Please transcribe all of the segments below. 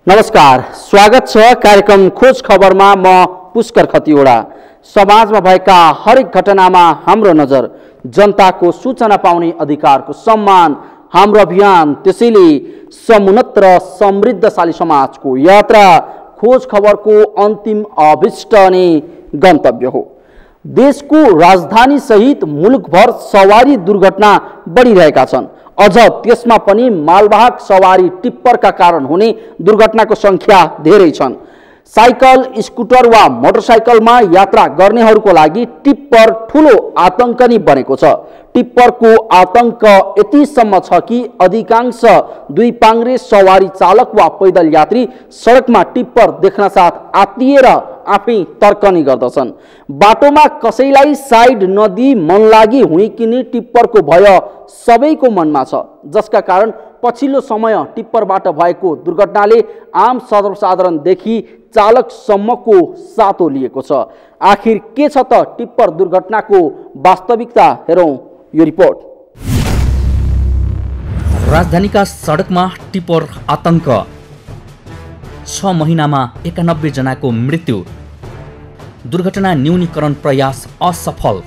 नमस्कार, स्वागत छ कार्यक्रम खोज खबरमा। म पुष्कर खतिवडा। समाजमा भएका हरेक घटनामा हाम्रो नजर, जनताको सूचना पाउने अधिकारको सम्मान हाम्रो अभियान। त्यसैले समुन्नत र समृद्धशाली समाजको यात्रा खोज खबरको अन्तिम अभिष्ट अनि गन्तव्य हो। देशको राजधानी सहित मुलुकभर सवारी दुर्घटना बढिरहेका छन्। अझ त्यसमा पनि मालवाहक सवारी टिप्परका कारण हुने दुर्घटनाको संख्या धेरै छन्। साइकल, स्कुटर वा मोटरसाइकलमा यात्रा गर्नेहरूको लागि टिप्पर ठुलो आतंक नै बनेको छ। टिप्परको आतंक यतिसम्म छ कि अधिकांश दुई पाङ्ग्रे सवारी चालक वा पैदल यात्री सडकमा टिप्पर देख्न साथ आत्तिएर आफै तर्कने गर्दछन्। बाटोमा कसैलाई साइड नदिई मनलागी हुइकिने टिप्परको भय सबैको मनमा छ, जसका कारण पछिल्लो समय टिप्परबाट भएको दुर्घटनाले आम सर्वसाधारणदेखि चालकसम्मको सातो लिएको छ। आखिर के छ त टिप्पर दुर्घटनाको वास्तविकता? हेरौँ यो रिपोर्ट। राजधानीका सडकमा टिप्पर आतंक। 6 महिनामा 91 जनाको मृत्यु। दुर्घटना न्यूनीकरण प्रयास असफल।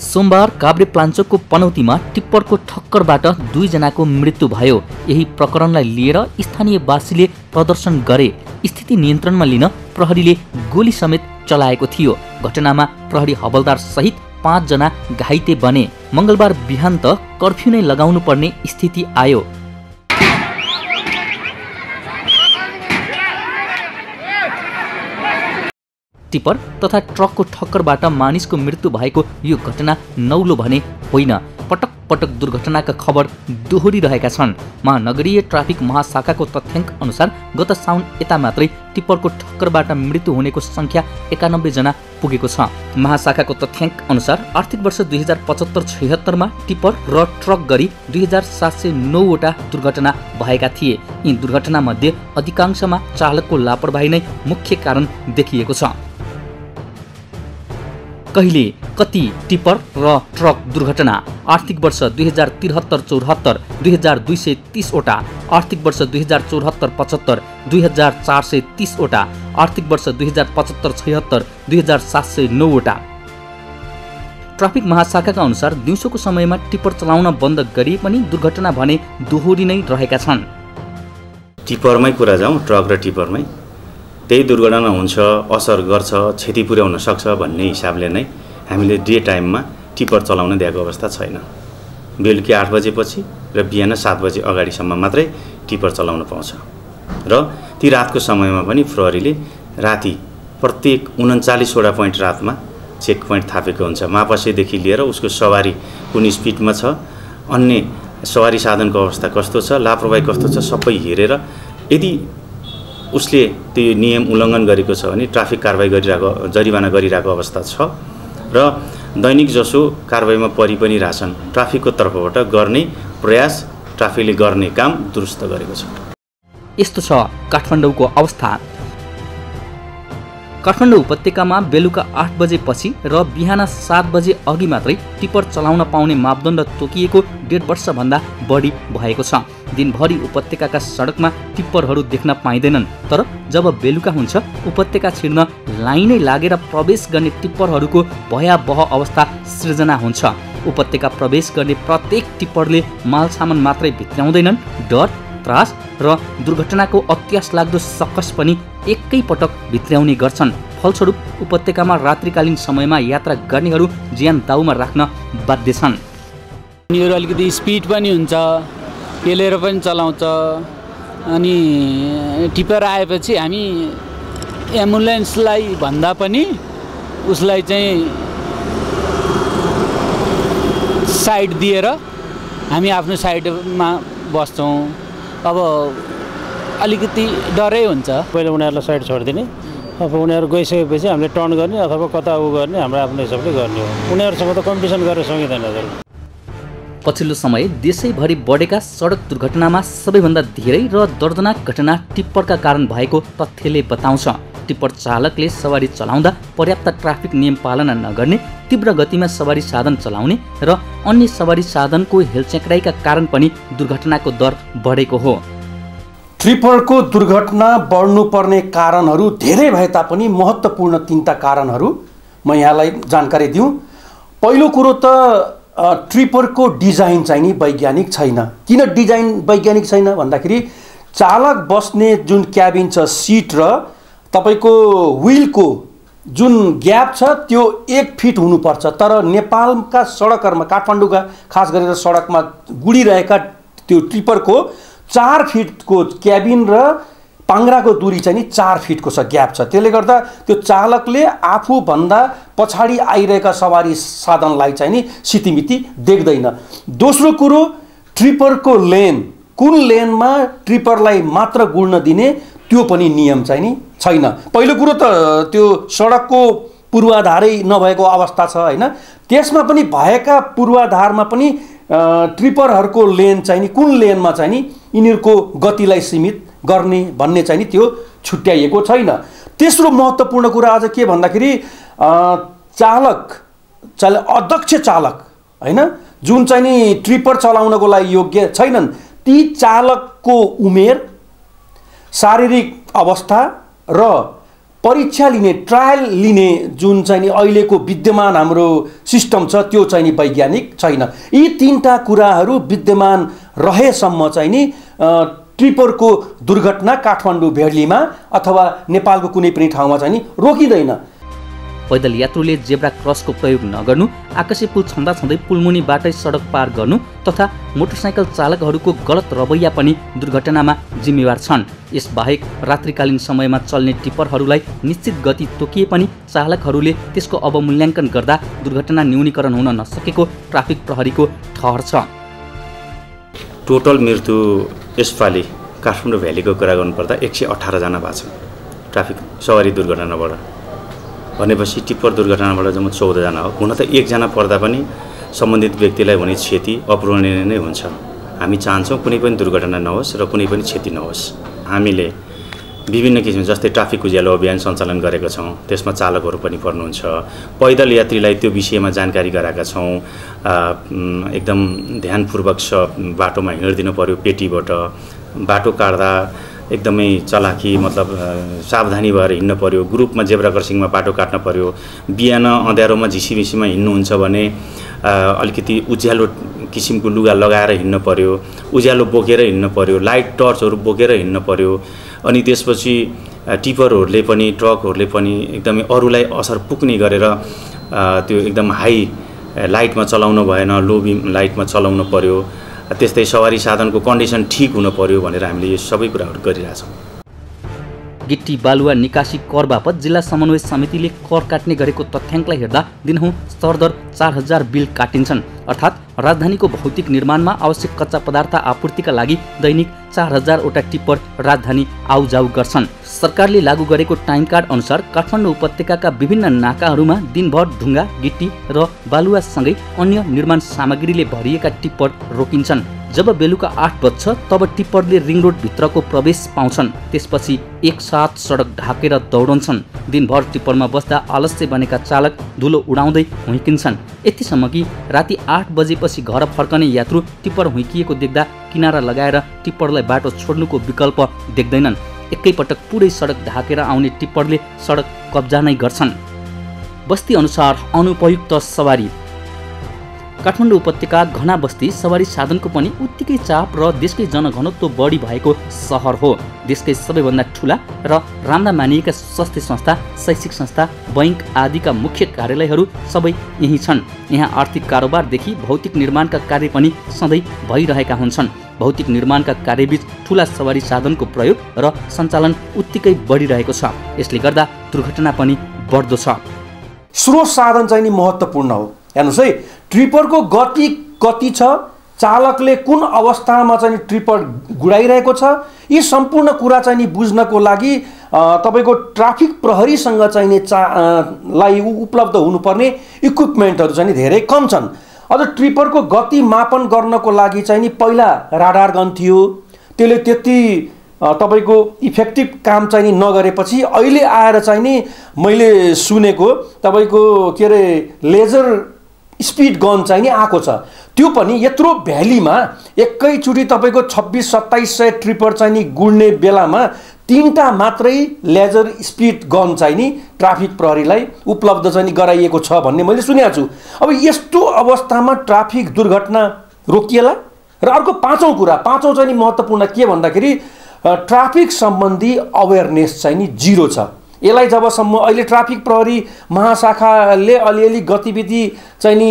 सोमबार काभ्रेपलाञ्चोकको पनौतीमा टिप्परको ठक्करबाट 2 जनाको मृत्यु भयो। यही प्रकरणलाई लिएर स्थानीयवासीले प्रदर्शन गरे। स्थिति नियन्त्रणमा लिन प्रहरीले गोली समेत चलाएको थियो। घटनामा प्रहरी हवलदार सहित 5 जना घाइते बने। मंगलबार बिहान त कर्फ्यू नै लगाउनु पर्ने स्थिति आयो। टिप्पर तथा ट्रकको ठक्करबाट मानिसको मृत्यु भएको यो घटना नौलो भने होइन। पटक पटक दुर्घटनाका खबर दोहोरिरहेका छन्। महानगरीय ट्राफिक महाशाखाको तथ्याङ्क अनुसार गत साउन यता मात्रै टिप्परको ठक्करबाट मृत्यु हुनेको संख्या 91 जना पुगेको छ। महाशाखाको तथ्याङ्क अनुसार आर्थिक वर्ष 2075-76 मा टिप्पर र ट्रक गरी 2709 वटा दुर्घटना भएका थिए। यी दुर्घटनामध्ये अधिकांशमा चालकको लापरवाही नै मुख्य कारण देखिएको छ। कहिले कति टिप्पर र ट्रक दुर्घटना? आर्थिक वर्ष 2073-74 2230 वटा, आर्थिक वर्ष 2074-75 2430 वटा, आर्थिक वर्ष 2075-76 2709 वटा। ट्राफिक महाशाखाका अनुसार दिउँसोको समयमा टिप्पर चलाउन बन्द गरे पनि दुर्घटना भने दोहोरी नै रहेका छन्। टिप्परमै कुरा जाउँ, ट्रक र टिप्परमै त्यही दुर्घटना हुन्छ, असर गर्छ, क्षति पुर्याउन सक्छ भन्ने हिसाबले नै हामीले डे टाइममा टिप्पर चलाउन दिएको अवस्था छैन। बेलुकी 8 बजेपछि र बिहान 7 बजे अगाडिसम्म मात्रै टिप्पर चलाउन पाउँछ। र ती रातको समयमा पनि प्रहरीले राति प्रत्येक 39 वटा पोइन्ट रातमा चेक पोइन्ट थापेको हुन्छ। मापसेदेखि लिएर उसको सवारी कुन स्पिडमा छ, अन्य सवारी साधनको अवस्था कस्तो छ, लापरवाही कस्तो छ, सबै हेरेर यदि उसले त्यो नियम उल्लङ्घन गरेको छ भने ट्राफिक कारबाही गरिरहेको, जरिवाना गरिरहेको अवस्था छ र दैनिक जसो कारबाहीमा परि पनि रहेछन्। ट्राफिकको तर्फबाट गर्ने प्रयास, ट्राफिकले गर्ने काम दुरुस्त गरेको छ। यस्तो छ काठमाडौँको अवस्था। काठमाडौँ उपत्यकामा बेलुका 8 बजेपछि र बिहान 7 बजे अघि मात्रै टिप्पर चलाउन पाउने मापदण्ड तोकिएको 1.5 वर्षभन्दा बढी भएको छ। दिनभरि उपत्यकाका सडकमा टिप्परहरू देख्न पाइँदैनन्, तर जब बेलुका हुन्छ उपत्यका छिर्न लाइनै लागेर प्रवेश गर्ने टिप्परहरूको भयावह अवस्था सृजना हुन्छ। उपत्यका प्रवेश गर्ने प्रत्येक टिप्परले माल सामान मात्रै भित्र्याउँदैनन्, डर, त्रास र दुर्घटनाको अत्यास लाग्दो सकस पनि एकै पटक भित्र्याउने गर्छन्। फलस्वरूप उपत्यकामा रात्रिकालीन समयमा यात्रा गर्नेहरू ज्यान दाउमा राख्न बाध्य छन्। यिनीहरू अलिकति स्पिड पनि हुन्छ, पेलेर पनि चलाउँछ। अनि टिप्पर आएपछि हामी एम्बुलेन्सलाई भन्दा पनि उसलाई चाहिँ साइड दिएर हामी आफ्नो साइडमा बस्छौँ। अब अलिकति डरै हुन्छ। पहिले उनीहरूलाई साइड छोडिदिने, अब उनीहरू गइसकेपछि हामीले टर्न गर्ने अथवा कता गर्ने हाम्रो आफ्नो हिसाबले गर्ने हो। उनीहरूसँग त कम्पिटिसन गरेर सकिँदैन। पछिल्लो समय देशैभरि बढेका सडक दुर्घटनामा सबैभन्दा धेरै र दर्दनाक घटना टिप्परका कारण भएको तथ्यले बताउँछ। टिप्पर चालकले सवारी चलाउँदा पर्याप्त ट्राफिक नियम पालना नगर्ने, तीव्र गतिमा सवारी साधन चलाउने र अन्य सवारी साधनको हेलचेक्राइका कारण पनि दुर्घटनाको दर बढेको हो। ट्रिपरको दुर्घटना बढ्नुपर्ने कारणहरू धेरै भए तापनि महत्त्वपूर्ण 3टा कारणहरू म यहाँलाई जानकारी दिउँ। पहिलो कुरो त ट्रिपरको डिजाइन चाहिँ नि वैज्ञानिक छैन। किन डिजाइन वैज्ञानिक छैन भन्दाखेरि चालक बस्ने जुन क्याबिन छ, सिट र तपाईको व्हीलको जुन ग्याप छ त्यो 1 फिट हुनुपर्छ। तर नेपालका सडकहरुमा, काठमाडौँका खास गरेर सडकमा गुडिरहेका त्यो ट्रिपरको 4 फिटको क्याबिन र पाङ्ग्राको दूरी चाहिँ नि 4 फिटको छ, ग्याप छ। त्यसले गर्दा त्यो चालकले आफूभन्दा पछाडि आइरहेका सवारी साधनलाई चाहिँ नि सितिमिति देख्दैन। दोस्रो कुरो, ट्रिपरको लेन, कुन लेनमा ट्रिपरलाई मात्र गुड्न दिने त्यो पनि नियम चाहिँ नि छैन। पहिलो कुरो त त्यो सडकको पूर्वाधारै नभएको अवस्था छ हैन। त्यसमा पनि भएका पूर्वाधारमा पनि ट्रिपरहरूको लेन चाहिँ नि कुन लेनमा चाहिँ नि यिनीहरूको गतिलाई सीमित गर्ने भन्ने चाहिँ नि त्यो छुट्याइएको छैन। तेस्रो महत्त्वपूर्ण कुरा अझ के भन्दाखेरि अदक्ष चालक हैन, जुन चाहिँ नि ट्रिपर चलाउनको लागि योग्य छैनन्, ती चालकको उमेर, शारीरिक अवस्था र परीक्षा लिने, ट्रायल लिने जुन चाहिँ नि अहिलेको विद्यमान हाम्रो सिस्टम छ त्यो चाहिँ नि वैज्ञानिक छैन। यी 3टा कुराहरू विद्यमान रहेसम्म चाहिँ नि ट्रिपरको दुर्घटना काठमाडौँ भेडलीमा अथवा नेपालको कुनै पनि ठाउँमा चाहिँ नि रोकिँदैन। पैदल यात्रुले जेब्रा क्रसको प्रयोग नगर्नु, आकाशे पुल छँदा छँदै पुलमुनिबाटै सडक पार गर्नु तथा मोटरसाइकल चालकहरूको गलत रवैया पनि दुर्घटनामा जिम्मेवार छन्। यसबाहेक रात्रिकालीन समयमा चल्ने टिप्परहरूलाई निश्चित गति तोकिए पनि चालकहरूले त्यसको अवमूल्याङ्कन गर्दा दुर्घटना न्यूनीकरण हुन नसकेको ट्राफिक प्रहरीको ठहर छ। टोटल मृत्यु यसपालि काठमाडौँ भ्यालीको कुरा गर्नुपर्दा 118 जना भएको छ ट्राफिक सवारी दुर्घटनाबाट। भनेपछि टिप्पर दुर्घटनाबाट जम्मा 14 जना हो। हुन त 1 जना पर्दा पनि सम्बन्धित व्यक्तिलाई हुने क्षति अपूरणीय नै हुन्छ। हामी चाहन्छौँ कुनै पनि दुर्घटना नहोस् र कुनै पनि क्षति नहोस्। हामीले विभिन्न किसिम जस्तै ट्राफिक उज्यालो अभियान सञ्चालन गरेका छौँ, त्यसमा चालकहरू पनि पर्नुहुन्छ। पैदल यात्रीलाई त्यो विषयमा जानकारी गराएका छौँ। एकदम ध्यानपूर्वक बाटोमा हिँड्दिनु पर्यो, पेटीबाट बाटो काट्दा एकदमै चलाखी मतलब सावधानी भएर हिँड्न पर्यो। ग्रुपमा जेब्रा क्रसिङमा बाटो काट्न पर्यो। बिहान अँध्यारोमा झिसीमिसीमा हिँड्नुहुन्छ भने अलिकति उज्यालो किसिमको लुगा लगाएर हिँड्न पर्यो, उज्यालो बोकेर हिँड्न पर्यो, लाइट टर्चहरू बोकेर हिँड्न पर्यो। अनि त्यसपछि टिपरहरूले पनि, ट्रकहरूले पनि एकदमै अरूलाई असर पुग्ने गरेर त्यो एकदम हाई लाइटमा चलाउनु भएन, लो बिम लाइटमा चलाउनु पर्यो। त्यस्तै सवारी साधनको कन्डिसन ठिक हुन पर्यो भनेर हामीले यो सबै कुराहरू गरिरहेछौँ। गिट्टी बालुवा निकासी कर बापत जिल्ला समन्वय समितिले कर काट्ने गरेको तथ्याङ्कलाई हेर्दा दिनहुँ स्तरदर 4000 बिल काटिन्छन्। अर्थात् राजधानीको भौतिक निर्माणमा आवश्यक कच्चा पदार्थ आपूर्तिका लागि दैनिक 4000 वटा टिप्पर राजधानी आउजाउ गर्छन्। सरकारले लागू गरेको टाइम कार्ड अनुसार काठमाडौँ उपत्यकाका विभिन्न नाकाहरूमा दिनभर ढुङ्गा, गिट्टी र बालुवासँगै अन्य निर्माण सामग्रीले भरिएका टिप्पर रोकिन्छन्। जब बेलुका 8 बज्छ तब टिप्परले रिङ रोड भित्रको प्रवेश पाउँछन्। त्यसपछि एकसाथ सडक ढाकेर दौडन्छन्। दिनभर टिप्परमा बस्दा आलस्य बनेका चालक धुलो उडाउँदै हुइकिन्छन्। यतिसम्म कि राति 8 बजेपछि घर फर्कने यात्रु टिप्पर हुइकिएको देख्दा किनारा लगाएर टिप्परलाई बाटो छोड्नुको विकल्प देख्दैनन्। एकैपटक पुरै सडक ढाकेर आउने टिप्परले सडक कब्जा नै गर्छन्। बस्ती अनुसार अनुपयुक्त सवारी। काठमाडौँ उपत्यका घना बस्ती सवारी साधनको पनि उत्तिकै चाप र देशकै जनघनत्व बढी भएको सहर हो। देशकै सबैभन्दा ठुला र राम्रा मानिएका स्वास्थ्य संस्था, शैक्षिक संस्था, बैंक आदिका मुख्य कार्यालयहरू सबै यहीँ छन्। यहाँ आर्थिक कारोबारदेखि भौतिक निर्माणका कार्य पनि सधैँ भइरहेका हुन्छन्। भौतिक निर्माणका कार्यबीच ठुला सवारी साधनको प्रयोग र सञ्चालन उत्तिकै बढिरहेको छ। यसले गर्दा दुर्घटना पनि बढ्दो छ। स्रोत साधन चाहिँ नि महत्त्वपूर्ण हो। हेर्नुहोस् है, ट्रिपरको गति कति छ, चालकले कुन अवस्थामा चाहिँ ट्रिपर गुडाइरहेको छ, यी सम्पूर्ण कुरा चाहिँ नि बुझ्नको लागि तपाईँको ट्राफिक प्रहरीसँग चाहिँ नि लाई उपलब्ध हुनुपर्ने इक्विपमेन्टहरू चाहिँ नि धेरै कम छन्। अझ ट्रिपरको गति मापन गर्नको लागि चाहिँ नि पहिला राडार गन थियो, त्यसले त्यति तपाईँको इफेक्टिभ काम चाहिँ नि नगरेपछि अहिले आएर चाहिँ नि मैले सुनेको तपाईँको के अरे लेजर स्पिड गन चाहिँ नि आएको छ। त्यो पनि यत्रो भ्यालीमा एकैचोटि तपाईँको 26-2700 ट्रिपर चाहिँ नि गुड्ने बेलामा 3टा मात्रै लेजर स्पिड गन चाहिँ नि ट्राफिक प्रहरीलाई उपलब्ध चाहिँ नि गराइएको छ भन्ने मैले सुनेको छु। अब यस्तो अवस्थामा ट्राफिक दुर्घटना रोकिएला। र अर्को पाँचौँ चाहिँ नि महत्त्वपूर्ण के भन्दाखेरि ट्राफिक सम्बन्धी अवेरनेस चाहिँ नि जिरो छ। यसलाई जबसम्म अहिले ट्राफिक प्रहरी महाशाखाले अलिअलि गतिविधि चाहिँ नि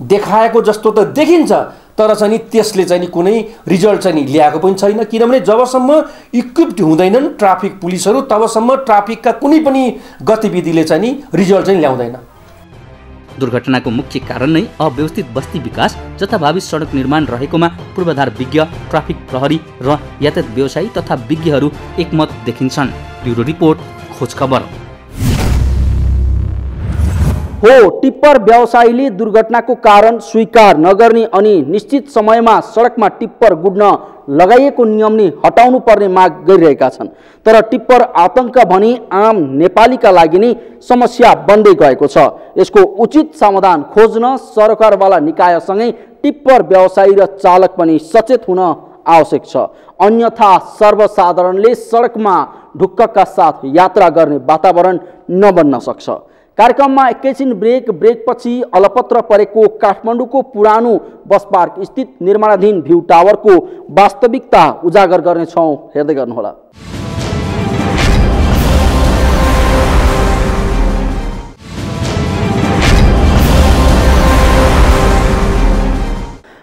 देखाएको जस्तो त देखिन्छ, तर चाहिँ नि त्यसले चाहिँ नि कुनै रिजल्ट चाहिँ नि ल्याएको पनि छैन। किनभने जबसम्म इक्विप्ड हुँदैनन् ट्राफिक पुलिसहरू तबसम्म ट्राफिकका कुनै पनि गतिविधिले चाहिँ नि रिजल्ट चाहिँ ल्याउँदैन। दुर्घटनाको मुख्य कारण नै अव्यवस्थित बस्ती विकास, जथाभावी सडक निर्माण रहेकोमा पूर्वाधार विज्ञ, ट्राफिक प्रहरी र यातायात व्यवसायी तथा विज्ञहरू एकमत देखिन्छन्। ब्युरो रिपोर्ट, खोज खबर। हो, टिप्पर व्यवसायीले दुर्घटनाको कारण स्वीकार नगर्ने अनि निश्चित समयमा सडकमा टिप्पर गुड्न लगाइएको नियम नै हटाउनु पर्ने माग गरिरहेका छन्। तर टिप्पर आतंक भने आम नेपालीका लागि नै समस्या बन्दै गएको छ। यसको उचित समाधान खोज्न सरकारवाला निकायसँगै टिप्पर व्यवसायी र चालक पनि सचेत हुन आवश्यक छ। अन्यथा सर्वसाधारणले सडकमा ढुक्कका साथ यात्रा गर्ने वातावरण नबन्न सक्छ। कार्यक्रममा एकैछिन ब्रेकपछि अलपत्र परेको काठमाडौँको पुरानो बस पार्क स्थित निर्माणाधीन भ्यू टावरको वास्तविकता उजागर गर्नेछौँ, हेर्दै गर्नुहोला।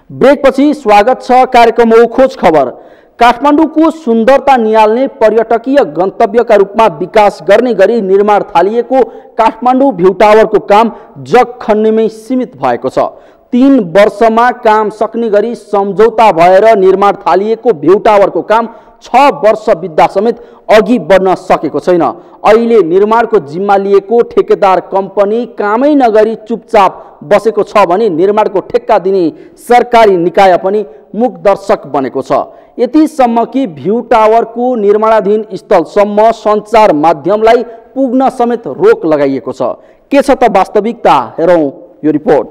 ब्रेकपछि स्वागत छ। कार्यक्रम हो खोज खबर। काठमाडौँको सुन्दरता निहाल्ने पर्यटकीय गन्तव्यका रूपमा विकास गर्ने गरी निर्माण थालिएको काठमाडौँ भ्यू टावरको काम जग खन्नेमै सीमित भएको छ। 3 वर्षमा काम सक्ने गरी सम्झौता भएर निर्माण थालिएको भ्यू टावरको काम 6 वर्ष बित्दा समेत अघि बढ्न सकेको छैन। अहिले निर्माणको जिम्मा लिएको ठेकेदार कम्पनी कामै नगरी चुपचाप बसेको छ भने निर्माणको ठेक्का दिने सरकारी निकाय पनि मुखदर्शक बनेको छ। यतिसम्म कि भ्यू टावरको निर्माणाधीन स्थलसम्म सञ्चार माध्यमलाई पुग्न समेत रोक लगाइएको छ। के छ त वास्तविकता, हेरौँ यो रिपोर्ट।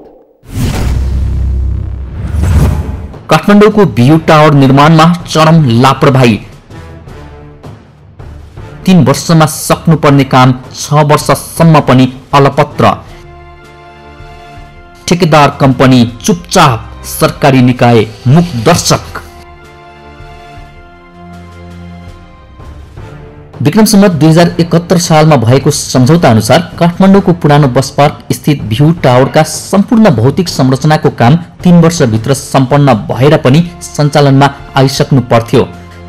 काठमाडौँको भ्यू टावर निर्माणमा चरम लापरवाही। 3 वर्षमा सक्नुपर्ने काम 6 वर्षसम्म पनि अलपत्र। ठेकेदार कम्पनी चुपचाप, सरकारी निकाय मुखदर्शक। विक्रम सम्वत 2071 सालमा भएको सम्झौता अनुसार काठमाडौँको पुरानो बस पार्क स्थित भ्यू टावरका सम्पूर्ण भौतिक संरचनाको काम 3 वर्षभित्र सम्पन्न भएर पनि सञ्चालनमा आइसक्नु पर्थ्यो।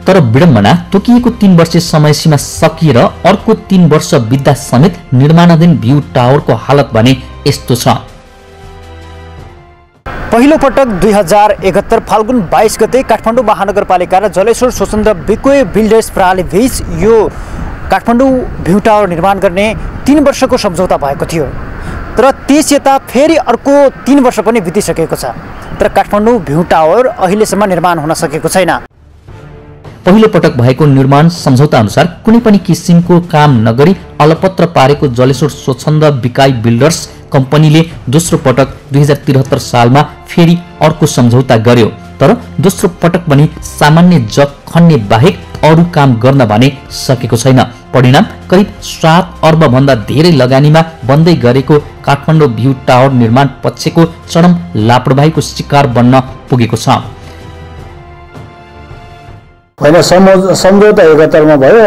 तर विडम्बना, तोकिएको 3 वर्षे समयसीमा सकिएर अर्को 3 वर्ष बित्दा समेत निर्माणाधीन भ्यू टावरको हालत भने यस्तो छ। पहिलो पटक 2071 फाल्गुन 22 गते काठमाडौँ महानगरपालिका र जलेश्वर स्वतन्त्र बिक्वे बिल्डर्स प्रणाली बीच यो काठमाडौँ भ्यू टावर निर्माण गर्ने 3 वर्षको सम्झौता भएको थियो। तर त्यस यता फेरि अर्को 3 वर्ष पनि बितिसकेको छ, तर काठमाडौँ भ्यू टावर अहिलेसम्म निर्माण हुन सकेको छैन। पहिलो पटक भएको निर्माण सम्झौता अनुसार कुनै पनि किसिमको काम नगरी अलपत्र पारेको जलेश्वर स्वच्छन्द बिकाई बिल्डर्स कम्पनीले दोस्रो पटक 2073 सालमा फेरि अर्को सम्झौता गर्यो। तर दोस्रो पटक पनि सामान्य जग खन्ने बाहेक अरू काम गर्न भने सकेको छैन। परिणाम करिब 7 अर्ब भन्दा धेरै लगानीमा बन्दै गरेको काठमाडौँ भ्यू टावर निर्माण पक्षको चरम लापरवाहीको शिकार बन्न पुगेको छ। होइन, सम्झौता 71 मा भयो,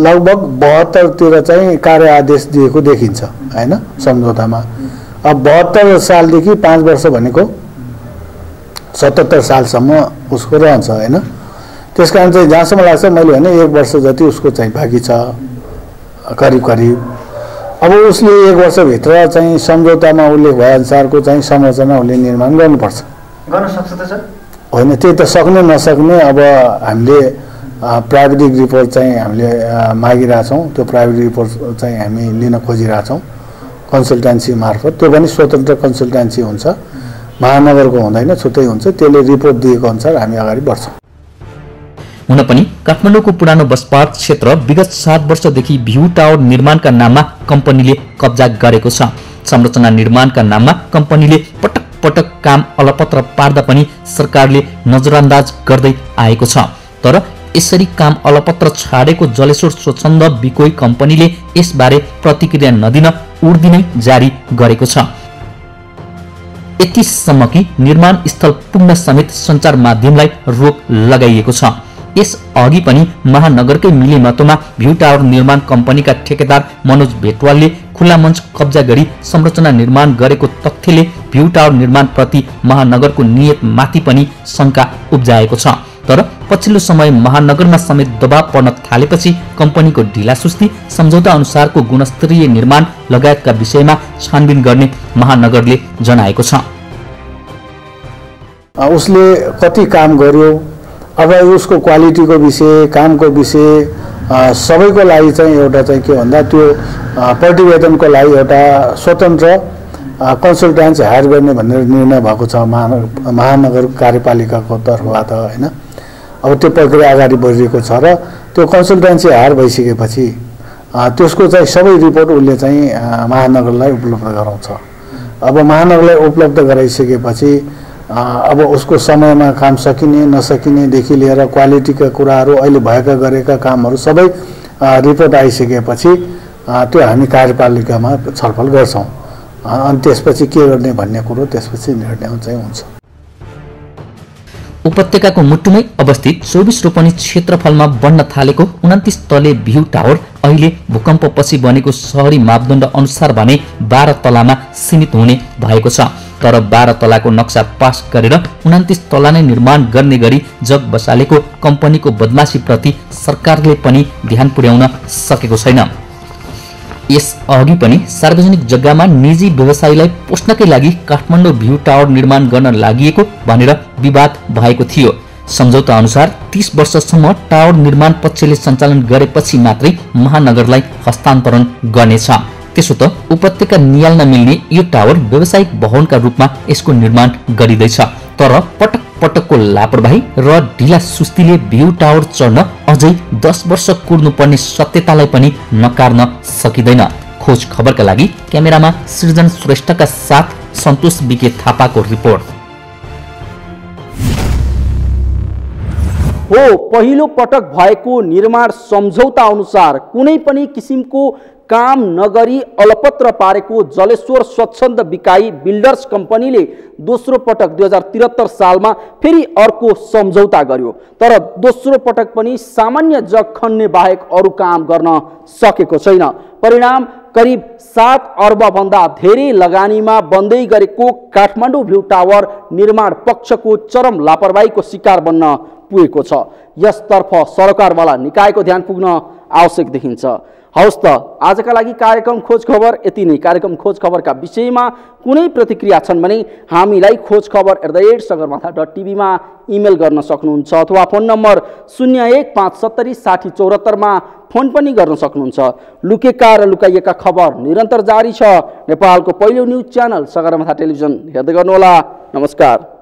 लगभग 72 तिर चाहिँ कार्य आदेश दिएको देखिन्छ हैन सम्झौतामा। अब 72 सालदेखि 5 वर्ष भनेको 77 सालसम्म उसको रहन्छ हैन। त्यसकारण चाहिँ जहाँसम्म लाग्छ मैले भने 1 वर्ष जति उसको चाहिँ बाँकी छ करिब। अब उसले 1 वर्षभित्र चाहिँ सम्झौतामा उल्लेख भएअनुसारको चाहिँ संरचना उसले निर्माण गर्नुपर्छ। गर्न सक्छ त सर? होइन, त्यही त सक्ने नसक्ने अब हामीले प्राविधिक रिपोर्ट चाहिँ हामीले मागिरहेछौँ। त्यो प्राविधिक रिपोर्ट चाहिँ हामी लिन खोजिरहेछौँ कन्सल्टेन्सी मार्फत। त्यो पनि स्वतन्त्र कन्सल्टेन्सी हुन्छ, महानगरको हुँदैन, छुट्टै हुन्छ। त्यसले रिपोर्ट दिएको अनुसार हामी अगाडि बढ्छौँ। हुन पनि काठमाडौँको पुरानो बस पार्क क्षेत्र विगत 7 वर्षदेखि भ्यू टावर निर्माणका नाममा कम्पनीले कब्जा गरेको छ। संरचना निर्माणका नाममा कम्पनीले पटक पटक काम अलपत्र पार्दा पनि सरकारले नजरअन्दाज गर्दै आएको छ। तर यसरी काम अलपत्र छाडेको जलेश्वर स्वच्छन्द बिकोई कम्पनीले यसबारे प्रतिक्रिया नदिन उर्दिनै जारी गरेको छ। यतिसम्म कि निर्माण स्थल पुग्न समेत सञ्चार माध्यमलाई रोक लगाइएको छ। यस अघि पनि महानगरकै मिलेमतोमा भ्यू टावर निर्माण कम्पनीका ठेकेदार मनोज भेटवालले खुला मञ्च कब्जा गरी संरचना निर्माण गरेको तथ्यले भ्यू टावर निर्माणप्रति महानगरको नियतमाथि पनि शङ्का उब्जाएको छ। तर पछिल्लो समय महानगरमा समेत दबाव पर्न थालेपछि कम्पनीको ढिलासुस्ती, सम्झौता अनुसारको गुणस्तरीय निर्माण लगायतका विषयमा छानबिन गर्ने महानगरले जनाएको छ। उसले कति काम गर्यो, अब उसको क्वालिटीको विषय, कामको विषय सबैको लागि चाहिँ एउटा चाहिँ के भन्दा त्यो प्रतिवेदनको लागि एउटा स्वतन्त्र कन्सल्टेन्सी हायर गर्ने भनेर निर्णय भएको छ महानगर कार्यपालिकाको तर्फबाट हैन। अब त्यो प्रक्रिया अगाडि बढिरहेको छ र त्यो कन्सल्टेन्सी हायर भइसकेपछि त्यसको चाहिँ सबै रिपोर्ट उसले चाहिँ महानगरलाई उपलब्ध गराउँछ। अब महानगरलाई उपलब्ध गराइसकेपछि अब उसको समयमा काम सकिने नसकिनेदेखि लिएर क्वालिटीका कुराहरू, अहिले भएका गरेका कामहरू सबै रिपोर्ट आइसकेपछि त्यो हामी कार्यपालिकामा छलफल गर्छौँ। अनि त्यसपछि के गर्ने भन्ने कुरो त्यसपछि निर्णय चाहिँ हुन्छ। उपत्यकाको मुटुमै अवस्थित 24 रोपनी क्षेत्रफलमा बन्न थालेको 29 तले भ्यू टावर अहिले भूकम्पपछि बनेको शहरी मापदण्ड अनुसार भने 12 तलामा सीमित हुने भएको छ। तर 12 तलाको नक्सा पास गरेर 29 तला नै निर्माण गर्ने गरी जग बसालेको कम्पनीको बदमाशीप्रति सरकारले पनि ध्यान पुर्याउन सकेको छैन। यस अघि पनि सार्वजनिक जग्गामा निजी व्यवसायीलाई पोस्नकै लागि काठमाडौँ भ्यू टावर निर्माण गर्न लागि भनेर विवाद भएको थियो। सम्झौता अनुसार 30 वर्षसम्म टावर निर्माण पक्षले सञ्चालन गरेपछि मात्रै महानगरलाई हस्तान्तरण गर्नेछ। त्यसो त उपत्यका नियाल्न मिल्ने यो टावर व्यावसायिक भवनका रूपमा यसको निर्माण गरिँदैछ। तर पटक पटकको लापरवाही र ढिला सुस्तीले भ्यू टावर चढ्न अझै 10 वर्ष कुर्नुपर्ने सत्यतालाई पनि नकार्न सकिँदैन। खोज खबरका लागि क्यामेरामा सृजन श्रेष्ठका साथ सन्तोष बिके थापाको रिपोर्ट। हो, पहिलो पटक भएको निर्माण सम्झौता अनुसार कुनै पनि किसिमको काम नगरी अलपत्र पारेको जलेश्वर स्वच्छन्द बिकाई बिल्डर्स कम्पनीले दोस्रो पटक 2073 सालमा फेरि अर्को सम्झौता गर्यो। तर दोस्रो पटक पनि सामान्य जग खन्ने बाहेक अरू काम गर्न सकेको छैन। परिणाम करिब 7 अर्ब भन्दा धेरै लगानीमा बन्दै गरेको काठमाडौँ भ्यू टावर निर्माण पक्षको चरम लापरवाहीको शिकार बन्न पुगेको छ। यसतर्फ सरकारवाला निकायको ध्यान पुग्न आवश्यक देखिन्छ। हवस् त आजका लागि कार्यक्रम खोज खबर यति नै। कार्यक्रम खोज खबरका विषयमा कुनै प्रतिक्रिया छन् भने हामीलाई खोजखबर@sagarmatha.tv मा इमेल गर्न सक्नुहुन्छ अथवा फोन नम्बर 0157076074 मा फोन पनि गर्न सक्नुहुन्छ। लुकेका र लुकाइएका खबर निरन्तर जारी छ। नेपालको पहिलो न्युज च्यानल सगरमाथा टेलिभिजन हेर्दै गर्नुहोला। नमस्कार।